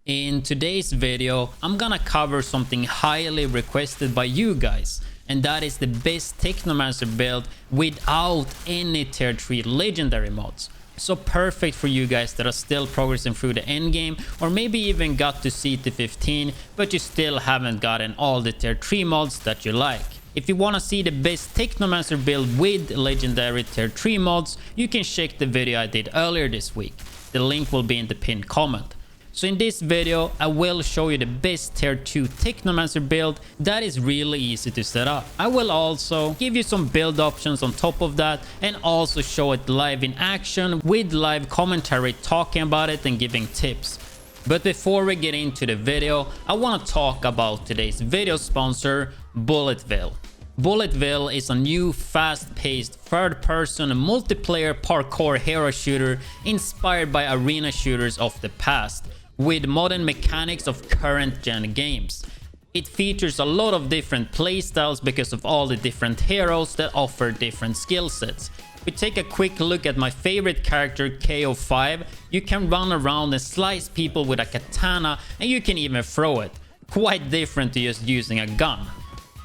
In today's video, I'm gonna cover something highly requested by you guys, and that is the best Technomancer build without any tier 3 legendary mods. So perfect for you guys that are still progressing through the endgame, or maybe even got to CT15 but you still haven't gotten all the tier 3 mods that you like. If you wanna see the best Technomancer build with legendary tier 3 mods, you can check the video I did earlier this week. The link will be in the pinned comment. So in this video, I will show you the best tier 2 Technomancer build that is really easy to set up. I will also give you some build options on top of that, and also show it live in action with live commentary talking about it and giving tips. But before we get into the video, I want to talk about today's video sponsor, BulletVille. BulletVille is a new fast-paced third-person multiplayer parkour hero shooter inspired by arena shooters of the past, with modern mechanics of current gen games. It features a lot of different playstyles because of all the different heroes that offer different skill sets. If we take a quick look at my favorite character, KO5, you can run around and slice people with a katana, and you can even throw it. Quite different to just using a gun.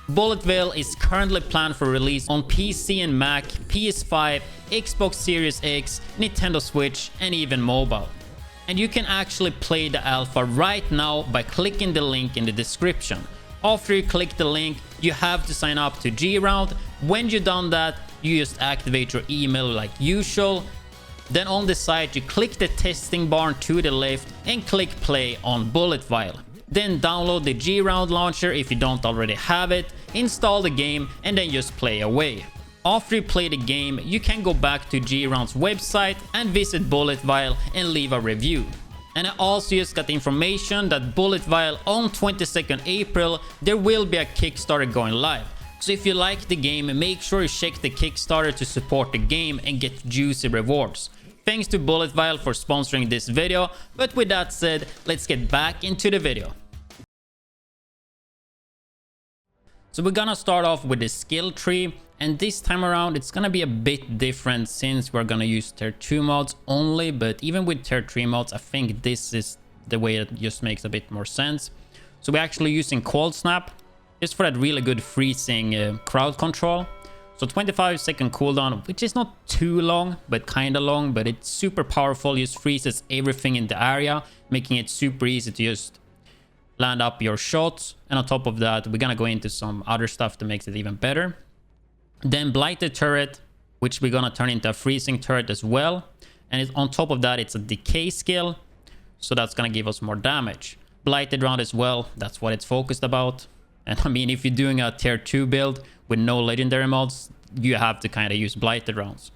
BulletVille is currently planned for release on PC and Mac, PS5, Xbox Series X, Nintendo Switch, and even mobile. And you can actually play the alpha right now by clicking the link in the description. After you click the link, you have to sign up to G-Round. When you've done that, you just activate your email like usual. Then on the site, you click the testing bar to the left and click play on BulletVille. Then download the G-Round launcher if you don't already have it, install the game, and then just play away. After you play the game, you can go back to G-Round's website and visit BulletVille and leave a review. And I also just got information that BulletVille on 22nd April, there will be a Kickstarter going live. So if you like the game, make sure you check the Kickstarter to support the game and get juicy rewards. Thanks to BulletVille for sponsoring this video, but with that said, let's get back into the video. So we're gonna start off with the skill tree, and this time around it's gonna be a bit different since we're gonna use tier 2 mods only, but even with tier 3 mods I think this is the way that just makes a bit more sense. So we're actually using cold snap just for that really good freezing crowd control. So 25-second cooldown, which is not too long but kind of long, but it's super powerful. Just freezes everything in the area, making it super easy to just land up your shots. And on top of that, we're gonna go into some other stuff that makes it even better. Then blighted turret, which we're gonna turn into a freezing turret as well, and it's, on top of that, it's a decay skill, so that's gonna give us more damage. Blighted round as well, that's what it's focused about. And I mean, if you're doing a tier 2 build with no legendary mods, you have to kind of use blighted rounds.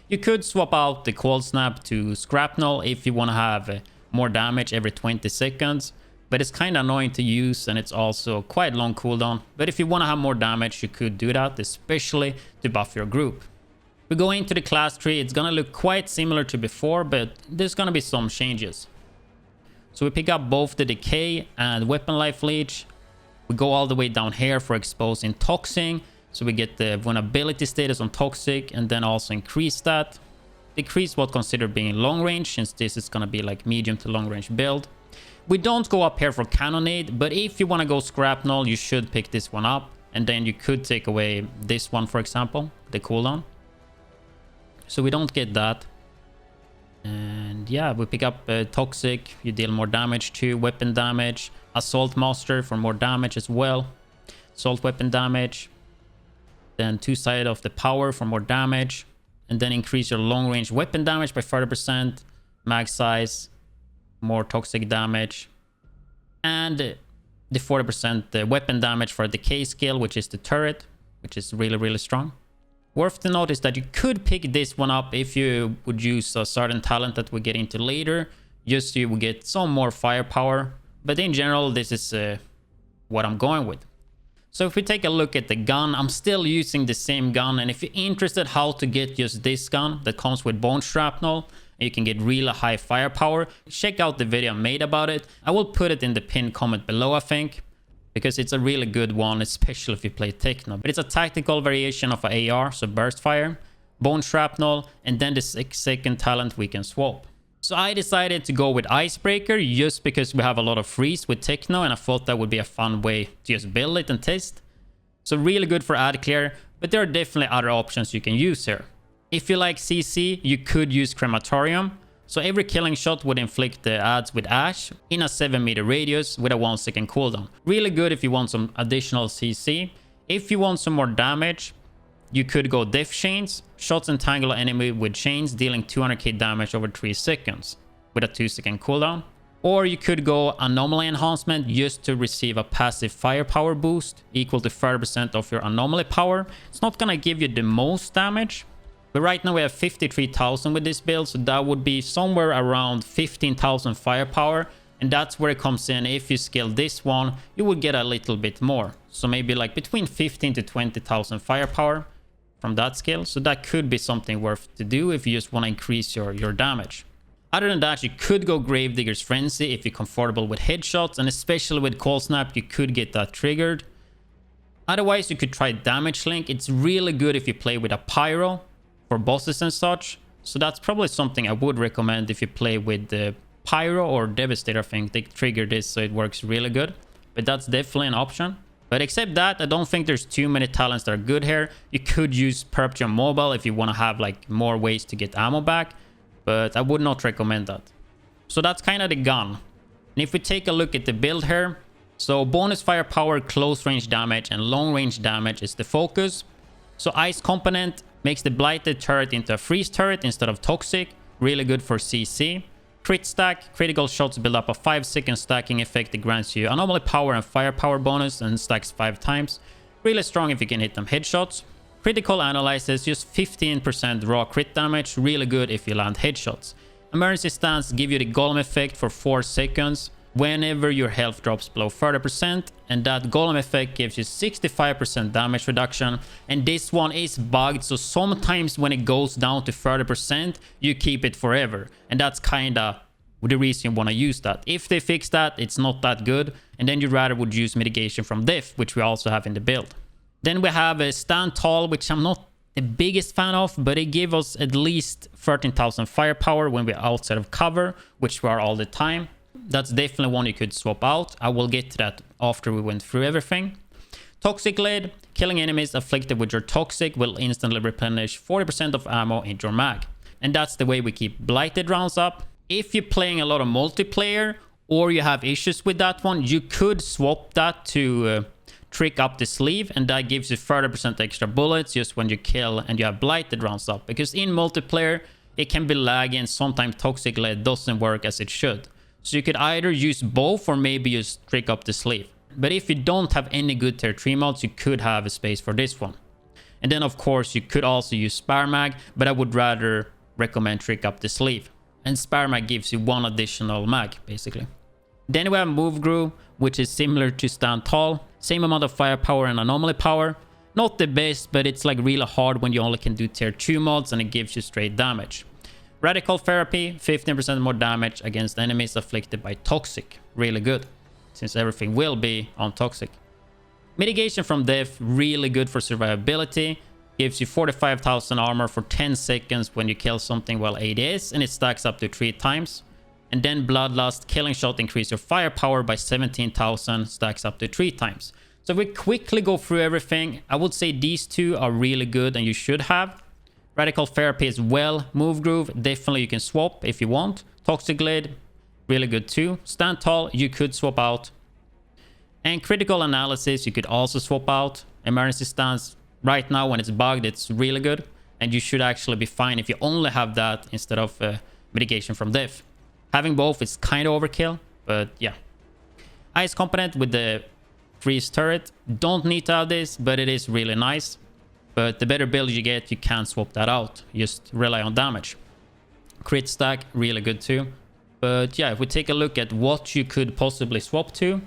You could swap out the cold snap to shrapnel if you want to have more damage every 20 seconds, but it's kind of annoying to use, and it's also quite long cooldown. But if you want to have more damage, you could do that, especially to buff your group. We go into the class tree. It's gonna look quite similar to before, but there's gonna be some changes. So we pick up both the decay and weapon life leech. We go all the way down here for exposing toxin, so we get the vulnerability status on toxic, and then also increase that. Decrease what considered being long range, since this is gonna be like medium to long range build. We don't go up here for cannonade, but if you want to go shrapnel, you should pick this one up, and then you could take away this one, for example, the cooldown. So we don't get that. And yeah, we pick up toxic, you deal more damage too, weapon damage, assault master for more damage as well, assault weapon damage, then two side of the power for more damage, and then increase your long range weapon damage by 30%, mag size, more toxic damage, and the 40% weapon damage for the decay skill, which is the turret, which is really strong. Worth to note is that you could pick this one up if you would use a certain talent that we get into later, just so you will get some more firepower. But in general, this is what I'm going with. So if we take a look at the gun, I'm still using the same gun, and if you're interested how to get just this gun that comes with bone shrapnel, you can get really high firepower, check out the video I made about it. I will put it in the pinned comment below, I think, because it's a really good one, especially if you play Techno. But it's a tactical variation of an AR, so burst fire, bone shrapnel, and then the 6-second talent we can swap. So I decided to go with Icebreaker just because we have a lot of freeze with Techno, and I thought that would be a fun way to just build it and test. So really good for ad clear, but there are definitely other options you can use here. If you like CC, you could use Crematorium. So every killing shot would inflict the ads with Ash in a 7-meter radius with a 1-second cooldown. Really good if you want some additional CC. If you want some more damage, you could go Death Chains. Shots entangle an enemy with chains, dealing 200k damage over 3 seconds with a 2-second cooldown. Or you could go Anomaly Enhancement just to receive a passive firepower boost equal to 30% of your anomaly power. It's not gonna give you the most damage, but right now we have 53,000 with this build, so that would be somewhere around 15,000 firepower. And that's where it comes in. If you scale this one, you would get a little bit more. So maybe like between 15 to 20,000 firepower from that skill. So that could be something worth to do if you just want to increase your damage. Other than that, you could go Gravedigger's Frenzy if you're comfortable with headshots, and especially with Cold Snap, you could get that triggered. Otherwise, you could try Damage Link. It's really good if you play with a Pyro for bosses and such. So that's probably something I would recommend if you play with the Pyro or Devastator. I think they trigger this, so it works really good. But that's definitely an option. But except that, I don't think there's too many talents that are good here. You could use Perpetron Mobile if you want to have like more ways to get ammo back, but I would not recommend that. So that's kind of the gun. And if we take a look at the build here, so bonus firepower, close range damage, and long range damage is the focus. So Ice Component makes the Blighted turret into a freeze turret instead of toxic. Really good for CC. Crit stack, critical shots build up a 5-second stacking effect that grants you anomaly power and firepower bonus and stacks 5 times. Really strong if you can hit them headshots. Critical analyzes just 15% raw crit damage, really good if you land headshots. Emergency stance give you the golem effect for 4 seconds whenever your health drops below 30%, and that golem effect gives you 65% damage reduction. And this one is bugged, so sometimes when it goes down to 30%, you keep it forever, and that's kinda the reason you want to use that. If they fix that, it's not that good, and then you rather would use mitigation from Death, which we also have in the build. Then we have a Stand Tall, which I'm not the biggest fan of, but it gives us at least 13,000 firepower when we're outside of cover, which we are all the time. That's definitely one you could swap out. I will get to that after we went through everything. Toxic Lid. Killing enemies afflicted with your Toxic will instantly replenish 40% of ammo in your mag. And that's the way we keep Blighted rounds up. If you're playing a lot of multiplayer or you have issues with that one, you could swap that to Trick Up the Sleeve, and that gives you 30% extra bullets just when you kill and you have Blighted rounds up. Because in multiplayer, it can be laggy and sometimes Toxic Lid doesn't work as it should. So you could either use both or maybe just Trick Up the Sleeve. But if you don't have any good tier 3 mods, you could have a space for this one. And then of course you could also use Spare Mag, but I would rather recommend Trick Up the Sleeve. And Spare Mag gives you 1 additional mag basically. Then we have Move Groove, which is similar to Stand Tall. Same amount of firepower and anomaly power. Not the best, but it's like really hard when you only can do tier 2 mods and it gives you straight damage. Radical Therapy, 15% more damage against enemies afflicted by Toxic. Really good, since everything will be on Toxic. Mitigation from Death, really good for survivability. Gives you 45,000 armor for 10 seconds when you kill something while ADS, and it stacks up to 3 times. And then Bloodlust, killing shot increase your firepower by 17,000, stacks up to 3 times. So if we quickly go through everything, I would say these 2 are really good and you should have. Radical Therapy as well. Move Groove, definitely you can swap if you want. Toxic Lid, really good too. Stand Tall, you could swap out. And Critical Analysis, you could also swap out. Emergency Stance, right now when it's bugged, it's really good. And you should actually be fine if you only have that instead of mitigation from Death. Having both is kind of overkill, but yeah. Ice Component with the freeze turret. Don't need to have this, but it is really nice. But the better build you get, you can swap that out. Just rely on damage. Crit stack, really good too. But yeah, if we take a look at what you could possibly swap to,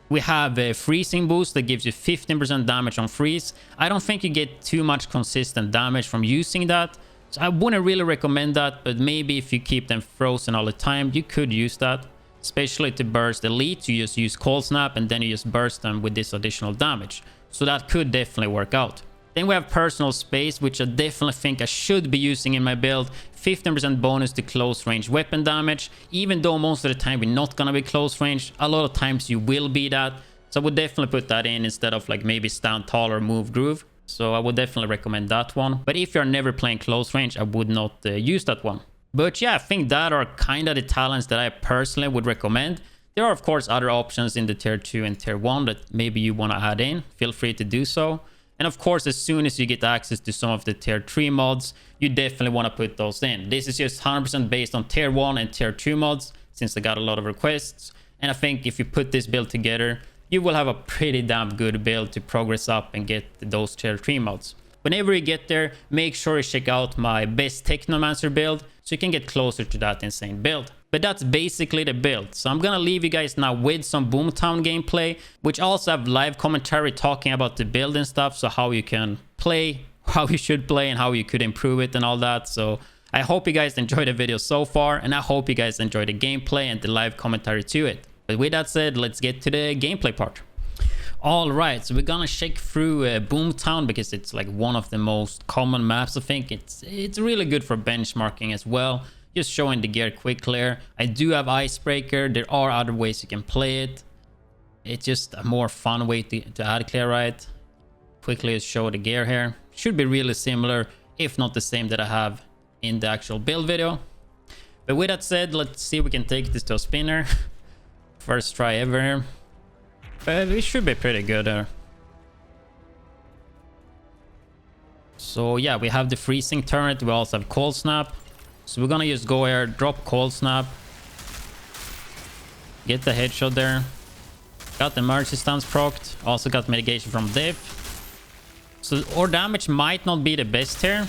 we have a freezing boost that gives you 15% damage on freeze. I don't think you get too much consistent damage from using that. So I wouldn't really recommend that, but maybe if you keep them frozen all the time, you could use that. Especially to burst elites, you just use Cold Snap and then you just burst them with this additional damage. So that could definitely work out. Then we have personal space, which I definitely think I should be using in my build. 15% bonus to close range weapon damage. Even though most of the time we're not gonna be close range, a lot of times you will be that. So I would definitely put that in instead of like maybe stand tall or move groove. So I would definitely recommend that one. But if you're never playing close range, I would not use that one. But yeah, I think that are kind of the talents that I personally would recommend. There are of course other options in the tier 2 and tier 1 that maybe you want to add in. Feel free to do so. And of course, as soon as you get access to some of the tier 3 mods, you definitely want to put those in. This is just 100% based on tier 1 and tier 2 mods, since I got a lot of requests. And I think if you put this build together, you will have a pretty damn good build to progress up and get those tier 3 mods. Whenever you get there, make sure you check out my best Technomancer build so you can get closer to that insane build. But that's basically the build. So I'm gonna leave you guys now with some Boomtown gameplay, which also have live commentary talking about the build and stuff. So how you can play, how you should play, and how you could improve it and all that. So I hope you guys enjoyed the video so far, and I hope you guys enjoyed the gameplay and the live commentary to it. But with that said, let's get to the gameplay part. All right, so we're gonna check through Boomtown because it's like one of the most common maps. I think it's really good for benchmarking as well. Just showing the gear quick clear. I do have Icebreaker. There are other ways you can play it. It's just a more fun way to add clear, right? Quickly show the gear here. Should be really similar, if not the same that I have in the actual build video. But with that said, let's see if we can take this to a spinner. First try ever here. But it should be pretty good there. So yeah, we have the freezing turret. We also have cold snap. So we're gonna just go here, drop cold snap, get the headshot there. Got the mercy stance procced. Also got mitigation from diff. So our damage might not be the best here,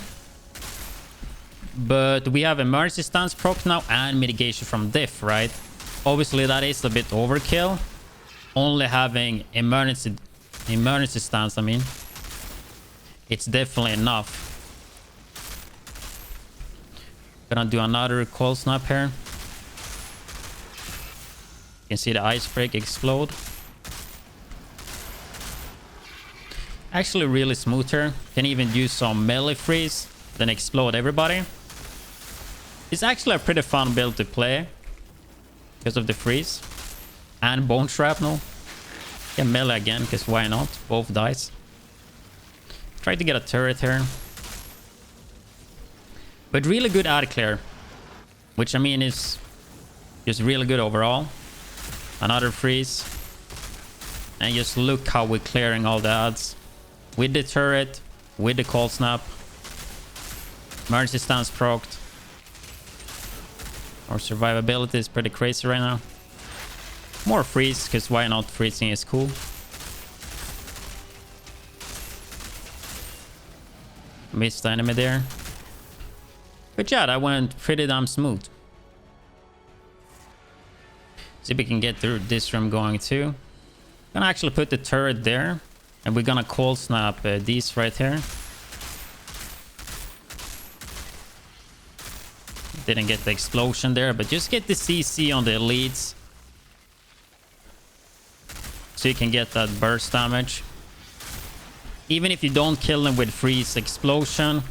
but we have a mercy stance proc now and mitigation from diff, right? Obviously that is a bit overkill. Only having emergency stance, I mean, it's definitely enough. Gonna do another cold snap here. You can see the ice break explode. Actually really smooth here. Can even use some melee freeze, then explode everybody. It's actually a pretty fun build to play because of the freeze and bone shrapnel. Yeah, melee again, because why not? Both dice. Try to get a turret here. But really good ad clear, which I mean is just really good overall. Another freeze. And just look how we're clearing all the ads. With the turret, with the cold snap. Mercy stance procced. Our survivability is pretty crazy right now. More freeze, because why not? Freezing is cool. Missed the enemy there. But yeah, that went pretty damn smooth. See if we can get through this room going too. Gonna actually put the turret there. And we're gonna cold snap these right here. Didn't get the explosion there, but just get the CC on the elites. So you can get that burst damage. Even if you don't kill them with freeze explosion,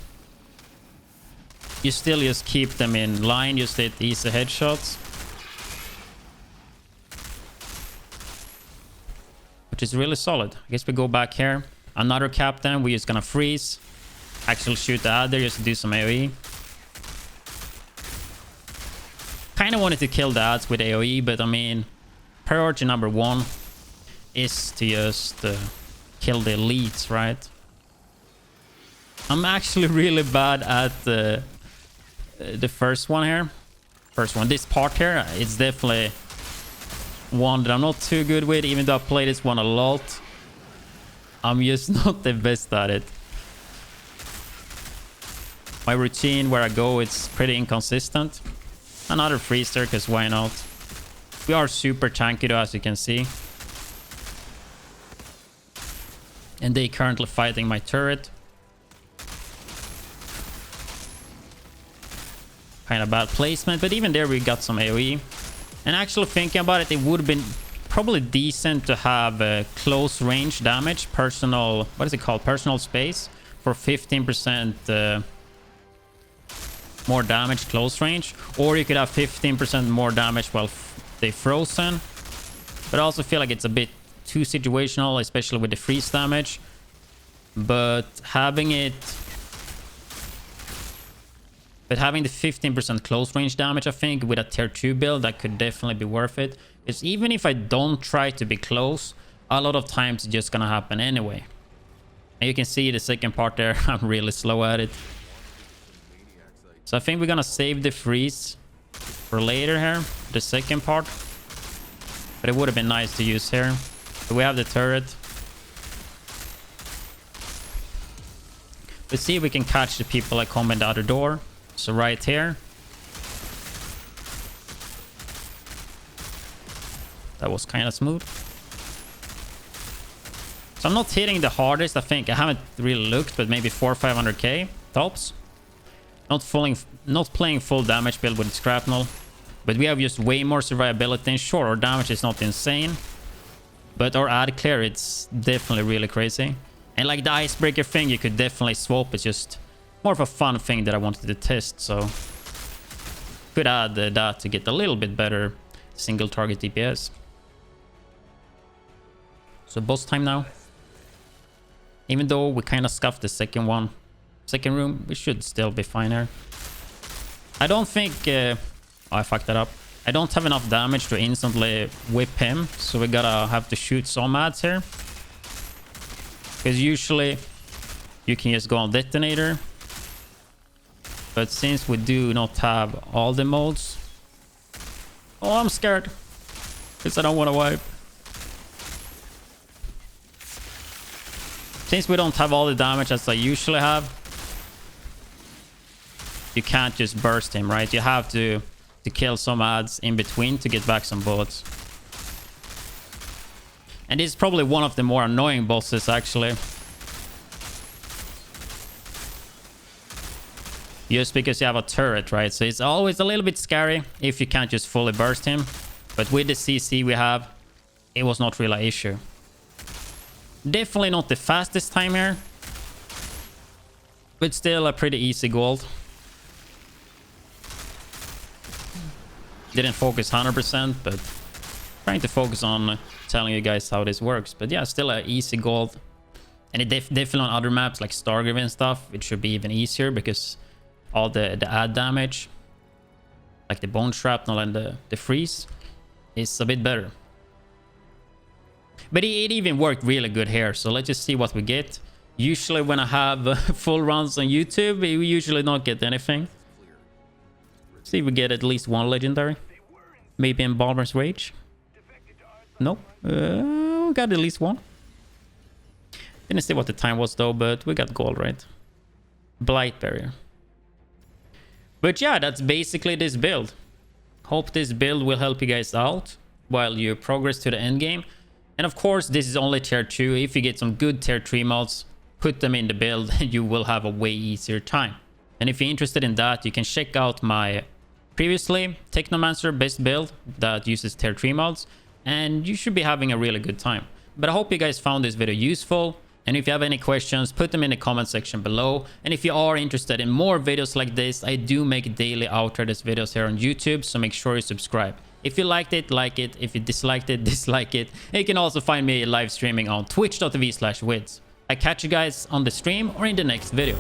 you still just keep them in line, just hit easy headshots. Which is really solid. I guess we go back here. Another captain, we're just gonna freeze. Actually shoot the adder just to do some AoE. Kinda wanted to kill the ads with AoE, but I mean, priority number one is to just kill the elites, right? I'm actually really bad at the first one here. First one, this part here, it's definitely one that I'm not too good with, even though I play this one a lot. I'm just not the best at it. My routine, where I go, it's pretty inconsistent. Another freezer, because why not? We are super tanky though, as you can see. And they currently fighting my turret. Kind of bad placement, but even there we got some AoE. And actually thinking about it, it would have been probably decent to have close range damage, personal, what is it called? Personal space. for 15% more damage close range, or you could have 15% more damage while they frozen. But I also feel like it's a bit too situational, especially with the freeze damage. But having the 15% close range damage, I think with a tier 2 build, that could definitely be worth it. Because even if I don't try to be close, a lot of times it's just gonna happen anyway. And you can see the second part there, I'm really slow at it. So I think we're gonna save the freeze for later here, the second part. But it would have been nice to use here. So we have the turret. Let's see if we can catch the people that come in the other door. So right here. That was kind of smooth. So I'm not hitting the hardest, I think. I haven't really looked, but maybe 400 or 500k tops. Not playing full damage build with Scrapnel. But we have just way more survivability. And sure, our damage is not insane. But our ad clear, it's definitely really crazy. And like the icebreaker thing, you could definitely swap. It's just more of a fun thing that I wanted to test. So could add that to get a little bit better single target DPS. So boss time now. Even though we kind of scuffed the second room, we should still be fine here. I don't think... oh, I fucked that up. I don't have enough damage to instantly whip him. So we gotta have to shoot some ads here. Because usually you can just go on detonator. But since we do not have all the modes... Oh, I'm scared. Because I don't want to wipe. Since we don't have all the damage as I usually have, you can't just burst him, right? You have to kill some ads in between to get back some bullets. And this is probably one of the more annoying bosses, actually. Just because you have a turret, right? So it's always a little bit scary if you can't just fully burst him. But with the CC we have, it was not really an issue. Definitely not the fastest time here. But still a pretty easy gold. Didn't focus 100%, but trying to focus on telling you guys how this works. But yeah, still an easy gold. And it definitely on other maps like Stargrave and stuff, it should be even easier because all the ad damage, like the bone shrapnel and the freeze, is a bit better. But it even worked really good here, so let's just see what we get. Usually when I have full runs on YouTube, we usually not get anything. See if we get at least one legendary. Maybe in Bomber's Rage. Nope. We got at least one. Didn't see what the time was though, but we got gold, right? Blight Barrier. But yeah, that's basically this build. Hope this build will help you guys out while you progress to the end game. And of course, this is only tier 2. If you get some good tier 3 mods, put them in the build and you will have a way easier time. And if you're interested in that, you can check out my previously Technomancer best build that uses tier 3 mods. And you should be having a really good time. But I hope you guys found this video useful. And if you have any questions, put them in the comment section below. And if you are interested in more videos like this, I do make daily Outriders videos here on YouTube. So make sure you subscribe. If you liked it, like it. If you disliked it, dislike it. And you can also find me live streaming on twitch.tv/widdz. I catch you guys on the stream or in the next video.